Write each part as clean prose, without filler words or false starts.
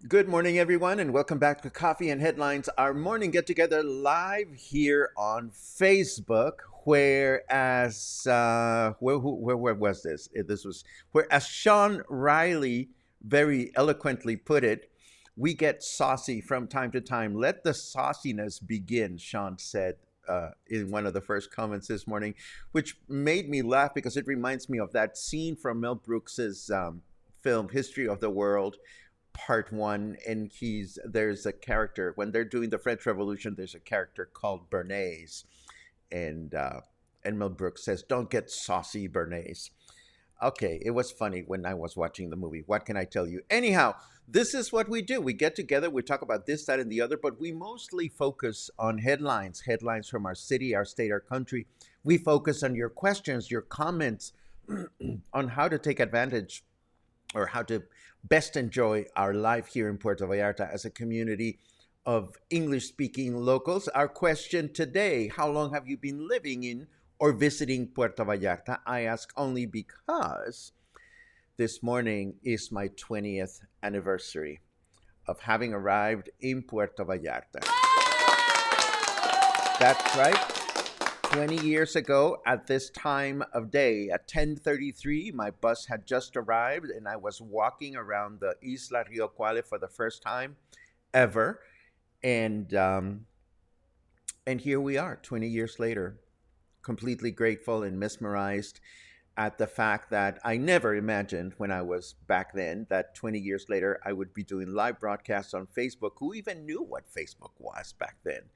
Good morning, everyone, and welcome back to Coffee and Headlines, our morning get together live here on Facebook. Where was this? This was where, as Sean Riley very eloquently put it, we get saucy from time to time. Let the sauciness begin, Sean said in one of the first comments this morning, which made me laugh because it reminds me of that scene from Mel Brooks's film History of the World Part One, and there's a character when they're doing the French Revolution. There's a character called Bernays, and Mel Brooks says, "Don't get saucy, Bernays." Okay, it was funny when I was watching the movie. What can I tell you? Anyhow, this is what we do. We get together, we talk about this, that, and the other, but we mostly focus on headlines from our city, our state, our country. We focus on your questions, your comments on how to take advantage or how to best enjoy our life here in Puerto Vallarta as a community of English-speaking locals. Our question today, how long have you been living in or visiting Puerto Vallarta? I ask only because this morning is my 20th anniversary of having arrived in Puerto Vallarta. That's right. 20 years ago at this time of day, at 10:33, my bus had just arrived and I was walking around the Isla Rio Cuale for the first time ever. And here we are, 20 years later, completely grateful and mesmerized at the fact that I never imagined when I was back then that 20 years later I would be doing live broadcasts on Facebook. Who even knew what Facebook was back then?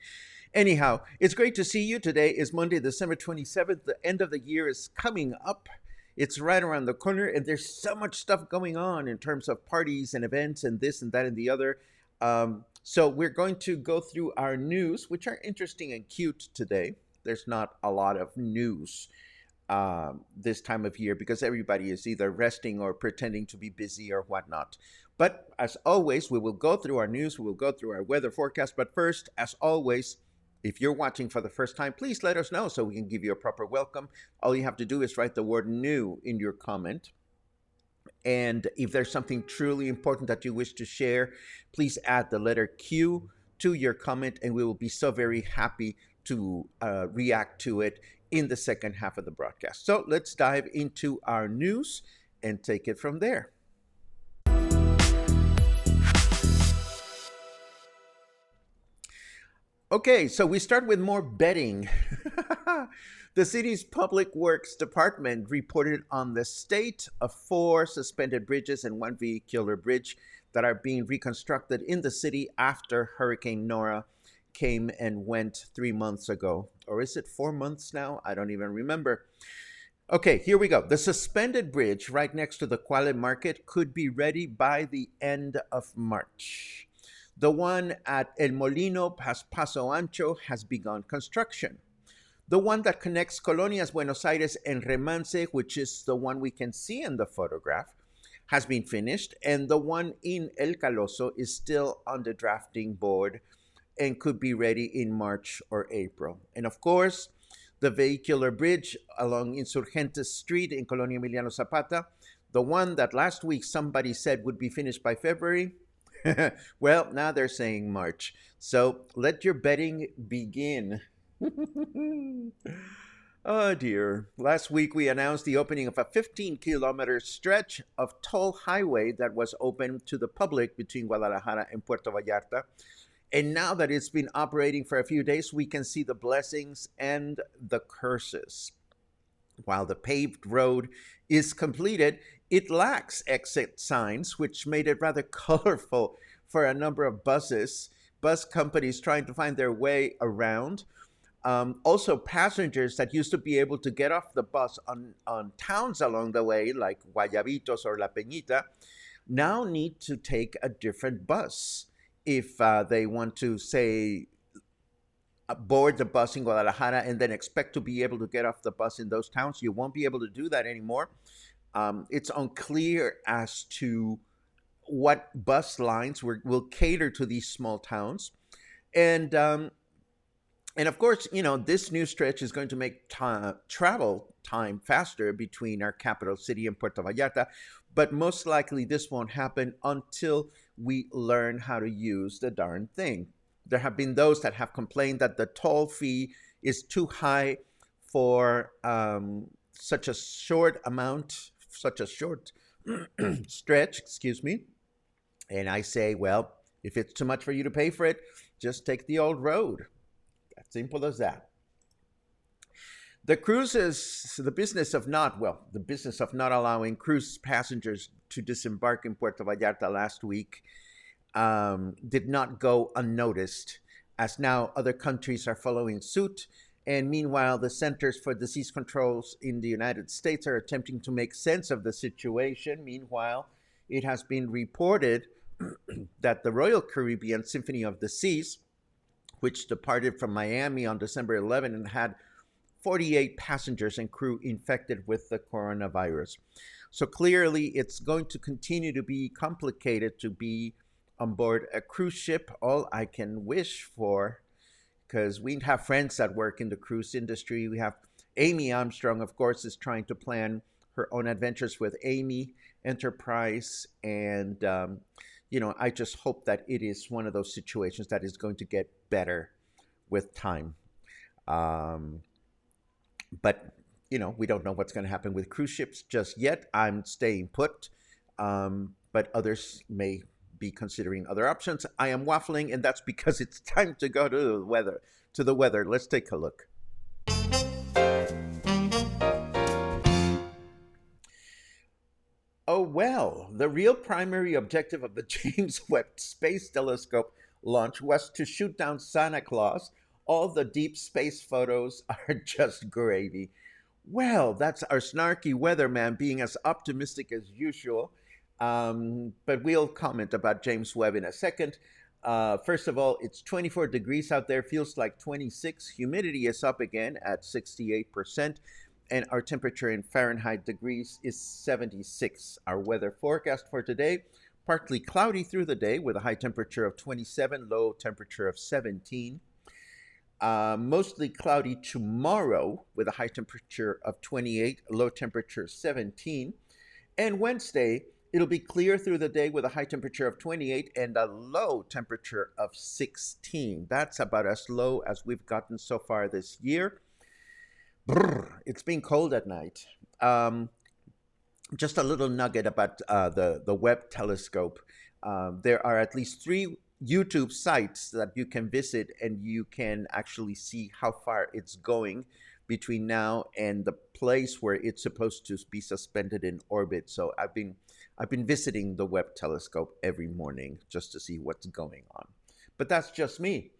Anyhow, it's great to see you. Today is Monday, December 27th. The end of the year is coming up. It's right around the corner, and there's so much stuff going on in terms of parties and events and this and that and the other. So we're going to go through our news, which are interesting and cute today. There's not a lot of news this time of year because everybody is either resting or pretending to be busy or whatnot. But as always, we will go through our news. We will go through our weather forecast. But first, as always, if you're watching for the first time, please let us know so we can give you a proper welcome. All you have to do is write the word new in your comment. And if there's something truly important that you wish to share, please add the letter Q to your comment, and we will be so very happy to react to it in the second half of the broadcast. So let's dive into our news and take it from there. Okay, so we start with more betting. The city's Public Works Department reported on the state of 4 suspended bridges and 1 vehicular bridge that are being reconstructed in the city after Hurricane Nora came and went 3 months ago. Or is it 4 months now? I don't even remember. Okay, here we go. The suspended bridge right next to the Cuale Market could be ready by the end of March. The one at El Molino Paso Ancho has begun construction. The one that connects Colonias Buenos Aires and Remance, which is the one we can see in the photograph, has been finished, and the one in El Caloso is still on the drafting board and could be ready in March or April. And of course, the vehicular bridge along Insurgentes Street in Colonia Emiliano Zapata, the one that last week somebody said would be finished by February. Well, now they're saying March. So let your betting begin. Oh dear. Last week we announced the opening of a 15-kilometer stretch of toll highway that was open to the public between Guadalajara and Puerto Vallarta. And now that it's been operating for a few days, we can see the blessings and the curses. While the paved road is completed, it lacks exit signs, which made it rather colorful for a number of bus companies trying to find their way around. Also, passengers that used to be able to get off the bus on towns along the way, like Guayabitos or La Peñita, now need to take a different bus if they want to, say, board the bus in Guadalajara and then expect to be able to get off the bus in those towns. You won't be able to do that anymore. It's unclear as to what bus lines will cater to these small towns. And of course, this new stretch is going to make travel time faster between our capital city and Puerto Vallarta, but most likely this won't happen until we learn how to use the darn thing. There have been those that have complained that the toll fee is too high for such a short stretch, excuse me. And I say, well, if it's too much for you to pay for it, just take the old road. As simple as that. The business of not allowing cruise passengers to disembark in Puerto Vallarta last week did not go unnoticed, as now other countries are following suit. And meanwhile, the Centers for Disease Controls in the United States are attempting to make sense of the situation. Meanwhile, it has been reported that the Royal Caribbean Symphony of the Seas, which departed from Miami on December 11 and had 48 passengers and crew infected with the coronavirus. So clearly, it's going to continue to be complicated to be on board a cruise ship. All I can wish for, because we have friends that work in the cruise industry. We have Amy Armstrong, of course, is trying to plan her own adventures with Amy Enterprise. And I just hope that it is one of those situations that is going to get better with time. But we don't know what's going to happen with cruise ships just yet. I'm staying put, but others may be considering other options. I am waffling, and that's because it's time to go to the weather. Let's take a look. Oh, well, the real primary objective of the James Webb Space Telescope launch was to shoot down Santa Claus. All the deep space photos are just gravy. Well, that's our snarky weatherman being as optimistic as usual. But we'll comment about James Webb in a second. First of all, it's 24 degrees out there, feels like 26. Humidity is up again at 68%. And our temperature in Fahrenheit degrees is 76. Our weather forecast for today, partly cloudy through the day with a high temperature of 27, low temperature of 17. Mostly cloudy tomorrow with a high temperature of 28, low temperature 17. And Wednesday, it'll be clear through the day with a high temperature of 28 and a low temperature of 16. That's about as low as we've gotten so far this year. Brr, it's been cold at night. Just a little nugget about the Webb telescope. There are at least 3 YouTube sites that you can visit, and you can actually see how far it's going between now and the place where it's supposed to be suspended in orbit. So I've been visiting the Webb telescope every morning just to see what's going on. But that's just me.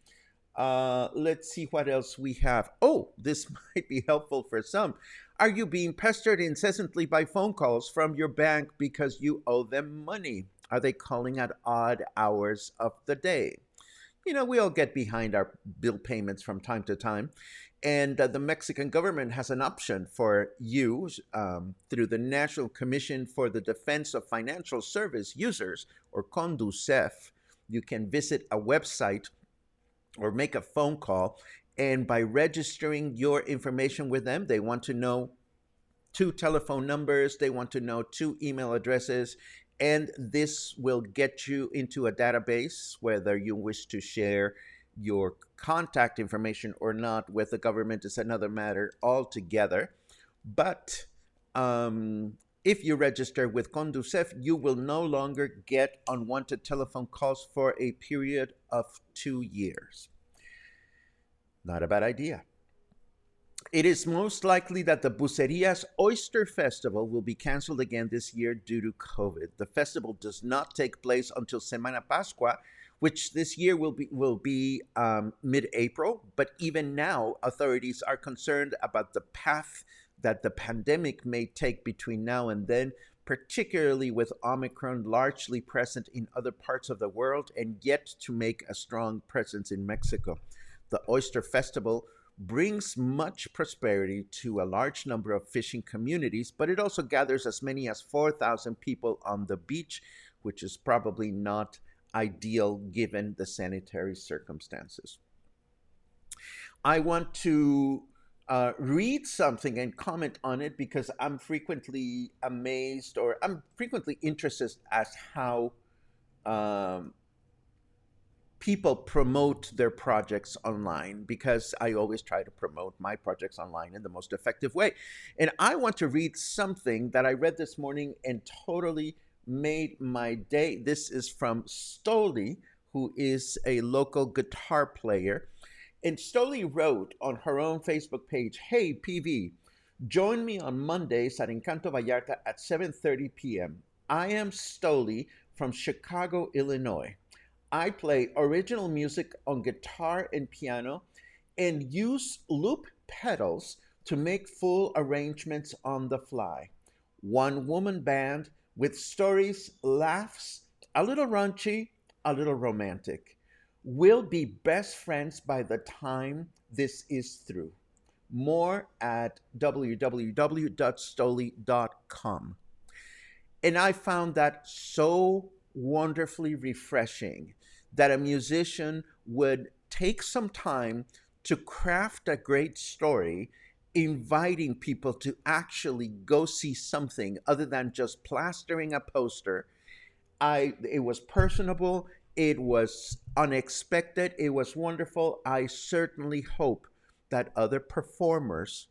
Let's see what else we have. Oh, this might be helpful for some. Are you being pestered incessantly by phone calls from your bank because you owe them money? Are they calling at odd hours of the day? we all get behind our bill payments from time to time. And the Mexican government has an option for you through the National Commission for the Defense of Financial Service Users, or CONDUCEF. You can visit a website or make a phone call. And by registering your information with them, they want to know two telephone numbers, they want to know two email addresses, and this will get you into a database, whether you wish to share your contact information or not with the government is another matter altogether. But if you register with Conducef, you will no longer get unwanted telephone calls for a period of 2 years. Not a bad idea. It is most likely that the Buceria's Oyster Festival will be canceled again this year due to COVID. The festival does not take place until Semana Pascua, which this year will be mid-April. But even now, authorities are concerned about the path that the pandemic may take between now and then, particularly with Omicron largely present in other parts of the world and yet to make a strong presence in Mexico. The Oyster Festival brings much prosperity to a large number of fishing communities, but it also gathers as many as 4,000 people on the beach, which is probably not ideal given the sanitary circumstances. I want to read something and comment on it because I'm frequently amazed, or I'm frequently interested as how people promote their projects online, because I always try to promote my projects online in the most effective way. And I want to read something that I read this morning and totally made my day. This is from Stoli, who is a local guitar player. And Stoli wrote on her own Facebook page, "Hey, PV, join me on Mondays at Encanto Vallarta at 7:30 p.m. I am Stoli from Chicago, Illinois. I play original music on guitar and piano and use loop pedals to make full arrangements on the fly. One woman band with stories, laughs, a little raunchy, a little romantic. We'll be best friends by the time this is through. More at www.stoli.com." And I found that so wonderfully refreshing that a musician would take some time to craft a great story, inviting people to actually go see something other than just plastering a poster. It was personable, it was unexpected, it was wonderful. I certainly hope that other performers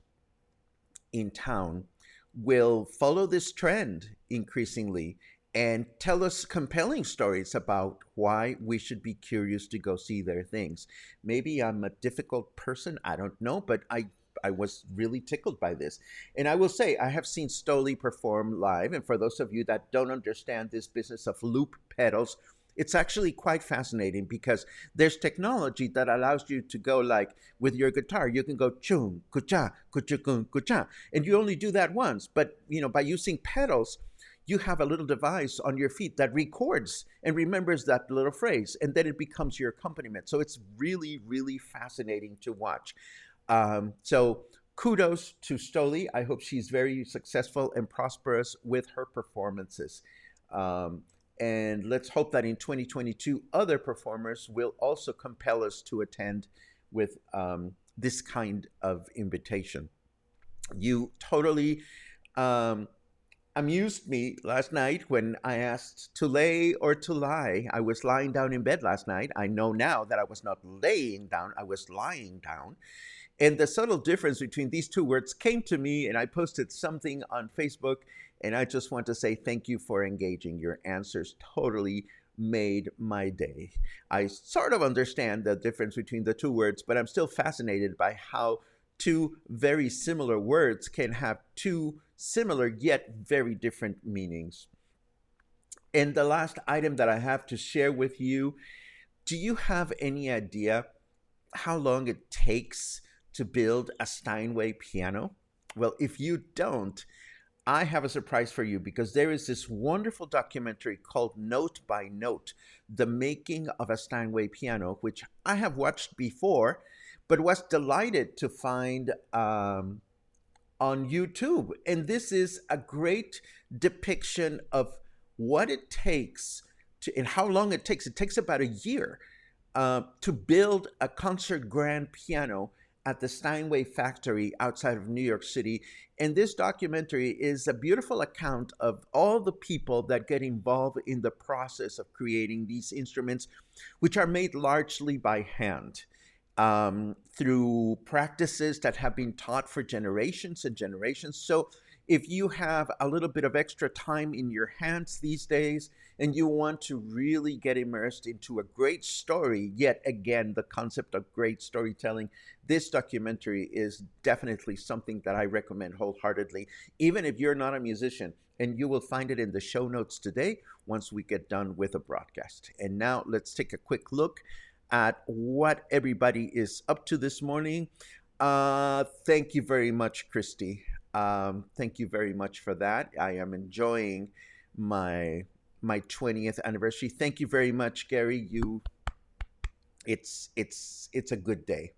in town will follow this trend increasingly and tell us compelling stories about why we should be curious to go see their things. Maybe I'm a difficult person, I don't know, but I was really tickled by this. And I will say, I have seen Stoli perform live, and for those of you that don't understand this business of loop pedals, it's actually quite fascinating because there's technology that allows you to go like with your guitar, you can go chung, kucha, kuchukun, kucha, and you only do that once. But by using pedals, you have a little device on your feet that records and remembers that little phrase, and then it becomes your accompaniment. So it's really, really fascinating to watch. So kudos to Stoli. I hope she's very successful and prosperous with her performances. And let's hope that in 2022, other performers will also compel us to attend with this kind of invitation. You totally amused me last night when I asked to lay or to lie. I was lying down in bed last night. I know now that I was not laying down, I was lying down. And the subtle difference between these two words came to me, and I posted something on Facebook, and I just want to say thank you for engaging. Your answers totally made my day. I sort of understand the difference between the two words, but I'm still fascinated by how two very similar words can have two similar yet very different meanings. And the last item that I have to share with you, do you have any idea how long it takes to build a Steinway piano? Well, if you don't, I have a surprise for you because there is this wonderful documentary called Note by Note, The Making of a Steinway Piano, which I have watched before, but was delighted to find on YouTube. And this is a great depiction of what it takes to, and how long it takes. It takes about a year to build a concert grand piano at the Steinway factory outside of New York City. And this documentary is a beautiful account of all the people that get involved in the process of creating these instruments, which are made largely by hand through practices that have been taught for generations and generations. So if you have a little bit of extra time in your hands these days and you want to really get immersed into a great story, yet again, the concept of great storytelling, this documentary is definitely something that I recommend wholeheartedly, even if you're not a musician. And you will find it in the show notes today once we get done with the broadcast. And now let's take a quick look at what everybody is up to this morning. Thank you very much, Christy. Thank you very much for that. I am enjoying my 20th anniversary. Thank you very much, Gary. It's a good day.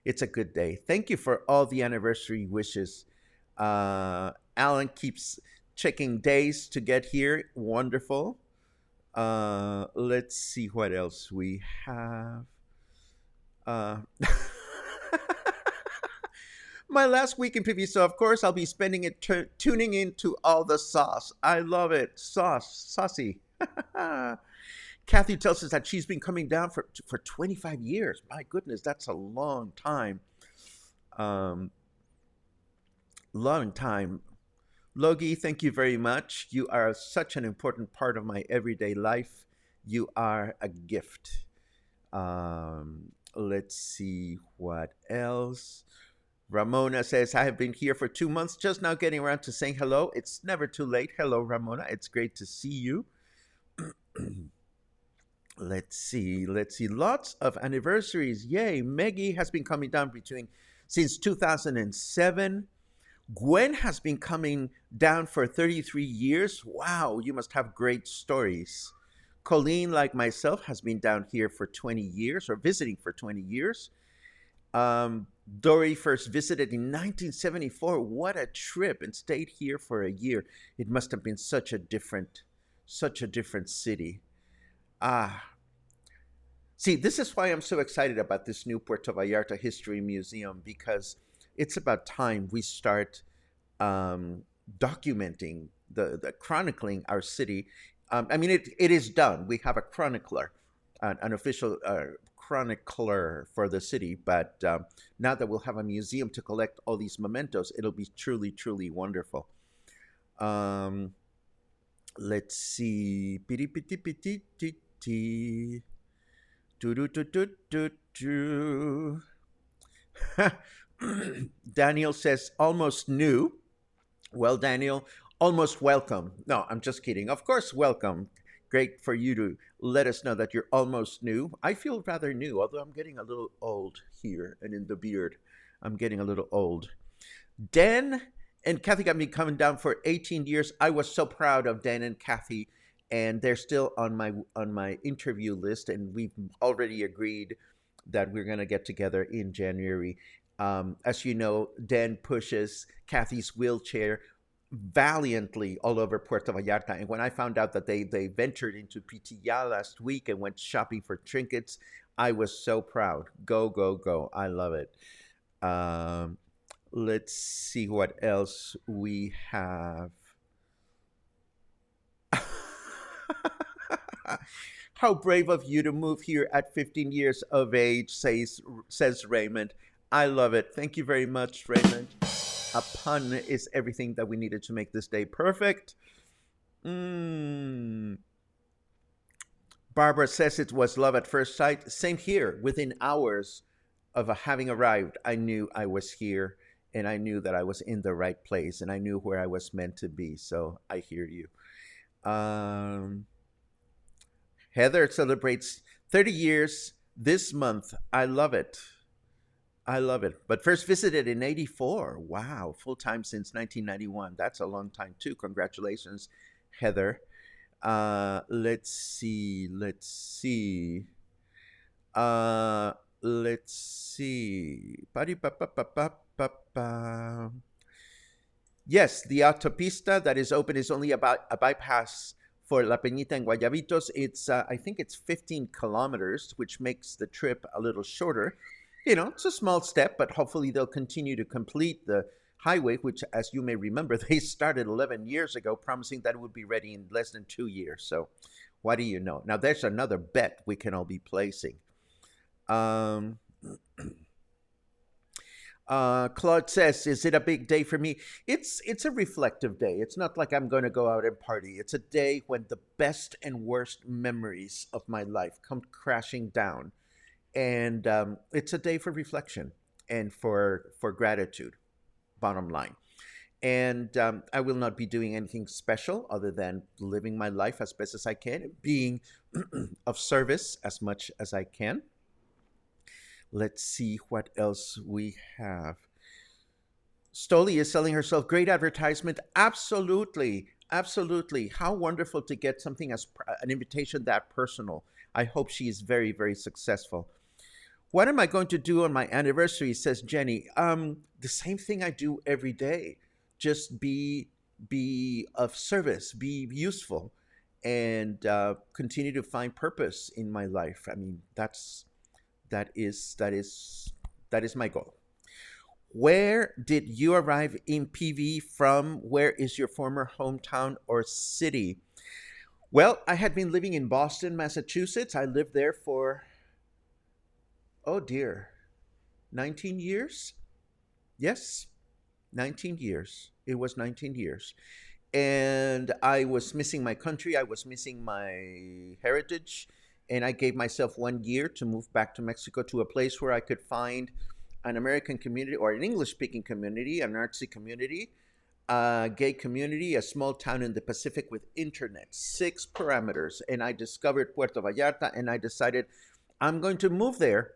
It's a good day. Thank you for all the anniversary wishes. Alan keeps checking days to get here. Wonderful. Let's see what else we have. Uh, my last week in PV, so of course I'll be spending it tuning into all the sauce. I love it. Saucy. Kathy tells us that she's been coming down for 25 years. My goodness, that's a long time. Um, long time. Logie, thank you very much. You are such an important part of my everyday life. You are a gift. Let's see what else. Ramona says, I have been here for 2 months, just now getting around to saying hello. It's never too late. Hello, Ramona. It's great to see you. Let's see. Lots of anniversaries. Yay. Maggie has been coming down since 2007. Gwen has been coming down for 33 years. Wow, you must have great stories. Colleen, like myself, has been down here for 20 years or visiting for 20 years. Dory first visited in 1974. What a trip, and stayed here for a year. It must have been such a different city. Ah, see, this is why I'm so excited about this new Puerto Vallarta History Museum, because it's about time we start documenting the chronicling our city. I mean, it is done. We have a chronicler, an official chronicler for the city. But now that we'll have a museum to collect all these mementos, it'll be truly, truly wonderful. Let's see. Daniel says, almost new. Well, Daniel, almost welcome. No, I'm just kidding. Of course, welcome. Great for you to let us know that you're almost new. I feel rather new, although I'm getting a little old here and in the beard. I'm getting a little old. Dan and Kathy got me coming down for 18 years. I was so proud of Dan and Kathy, and they're still on my interview list, and we've already agreed that we're going to get together in January. As you know, Dan pushes Kathy's wheelchair valiantly all over Puerto Vallarta. And when I found out that they ventured into Pitilla last week and went shopping for trinkets, I was so proud. Go, go, go. I love it. Let's see what else we have. How brave of you to move here at 15 years of age, says Raymond. I love it. Thank you very much, Raymond. A pun is everything that we needed to make this day perfect. Barbara says it was love at first sight. Same here. Within hours of having arrived, I knew I was here, and I knew that I was in the right place, and I knew where I was meant to be. So I hear you. Heather celebrates 30 years this month. I love it. I love it. But first visited in 84. Wow. Full time since 1991. That's a long time, too. Congratulations, Heather. Let's see. Let's see. Uh, let's see. Pa-di-pa-pa-pa-pa-pa. Yes, the autopista that is open is only about a bypass for La Peñita and Guayabitos. I think it's 15 kilometers, which makes the trip a little shorter. It's a small step, but hopefully they'll continue to complete the highway, which, as you may remember, they started 11 years ago, promising that it would be ready in less than 2 years. So, what do you know? Now, there's another bet we can all be placing. Um, Claude says, "Is it a big day for me?" It's a reflective day. It's not like I'm going to go out and party. It's a day when the best and worst memories of my life come crashing down, and it's a day for reflection and for gratitude. Bottom line, and I will not be doing anything special other than living my life as best as I can, being of service as much as I can. Let's see what else we have. Stoli is selling herself. Great advertisement. Absolutely. Absolutely. How wonderful to get something as an invitation that personal. I hope she is very, very successful. What am I going to do on my anniversary? Says Jenny. The same thing I do every day. Just be of service, be useful, and continue to find purpose in my life. I mean, that is my goal. Where did you arrive in PV from? Where is your former hometown or city? Well, I had been living in Boston, Massachusetts. I lived there for, oh dear, 19 years? Yes, 19 years. It was 19 years. And I was missing my country. I was missing my heritage. And I gave myself 1 year to move back to Mexico, to a place where I could find an American community or an English speaking community, an artsy community, a gay community, a small town in the Pacific with internet, 6 parameters. And I discovered Puerto Vallarta, and I decided I'm going to move there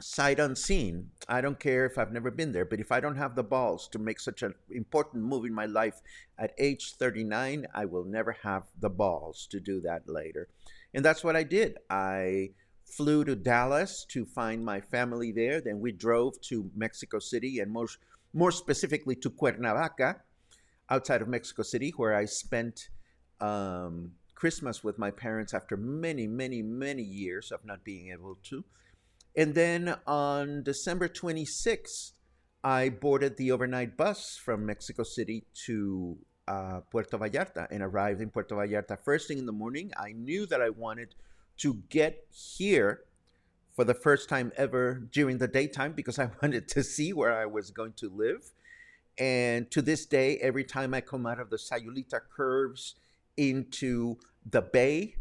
sight unseen. I don't care if I've never been there, but if I don't have the balls to make such an important move in my life at age 39, I will never have the balls to do that later. And that's what I did. I flew to Dallas to find my family there. Then we drove to Mexico City, and more specifically to Cuernavaca, outside of Mexico City, where I spent Christmas with my parents after many, many, many years of not being able to. And then on December 26th, I boarded the overnight bus from Mexico City to Puerto Vallarta and arrived in Puerto Vallarta first thing in the morning. I knew that I wanted to get here for the first time ever during the daytime because I wanted to see where I was going to live. And to this day, every time I come out of the Sayulita curves into the bay,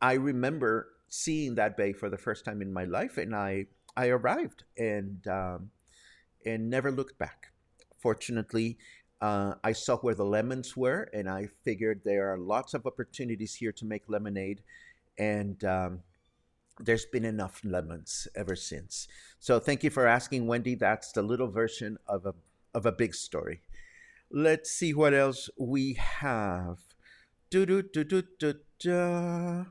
I remember seeing that bay for the first time in my life, and I arrived and never looked back. Fortunately, I saw where the lemons were, and I figured there are lots of opportunities here to make lemonade, and there's been enough lemons ever since. So thank you for asking, Wendy. That's the little version of a big story. Let's see what else we have. Do do do do do do.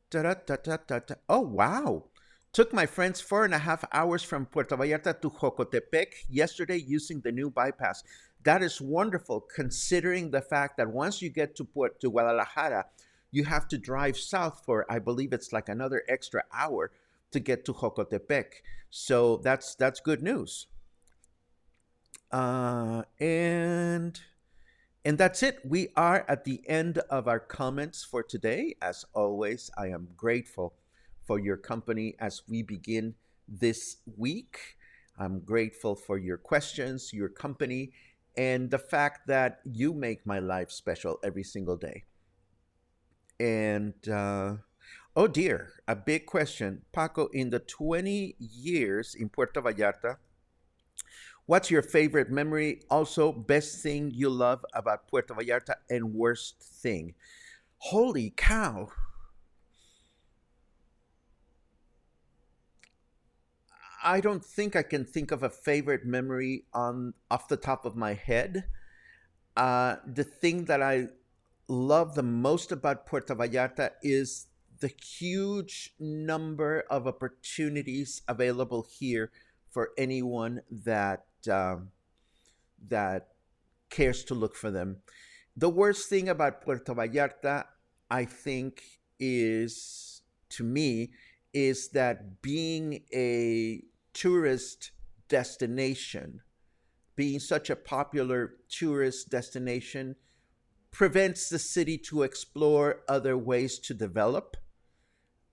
Da-da-da-da-da-da. Oh, wow. Took my friends 4.5 hours from Puerto Vallarta to Jocotepec yesterday using the new bypass. That is wonderful, considering the fact that once you get to Guadalajara, you have to drive south for, I believe it's like another extra hour to get to Jocotepec. So that's good news. And that's it. We are at the end of our comments for today. As always, I am grateful for your company as we begin this week. I'm grateful for your questions, your company, and the fact that you make my life special every single day. And oh dear, a big question. Paco, in the 20 years in Puerto Vallarta, what's your favorite memory? Also, best thing you love about Puerto Vallarta and worst thing? Holy cow. I don't think I can think of a favorite memory on off the top of my head. The thing that I love the most about Puerto Vallarta is the huge number of opportunities available here for anyone that cares to look for them. The worst thing about Puerto Vallarta, I think, is to me, is that being a tourist destination, being such a popular tourist destination, prevents the city to explore other ways to develop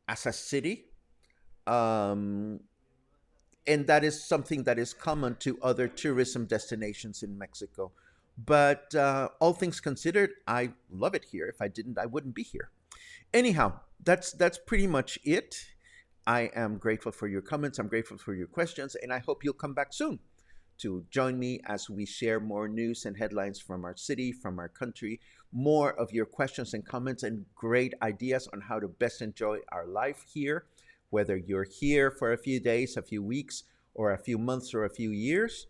as a city. Um, and that is something that is common to other tourism destinations in Mexico. But all things considered, I love it here. If I didn't, I wouldn't be here. Anyhow, that's pretty much it. I am grateful for your comments. I'm grateful for your questions, and I hope you'll come back soon to join me as we share more news and headlines from our city, from our country, more of your questions and comments, and great ideas on how to best enjoy our life here, whether you're here for a few days, a few weeks, or a few months, or a few years.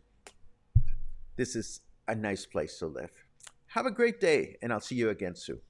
This is a nice place to live. Have a great day, and I'll see you again soon.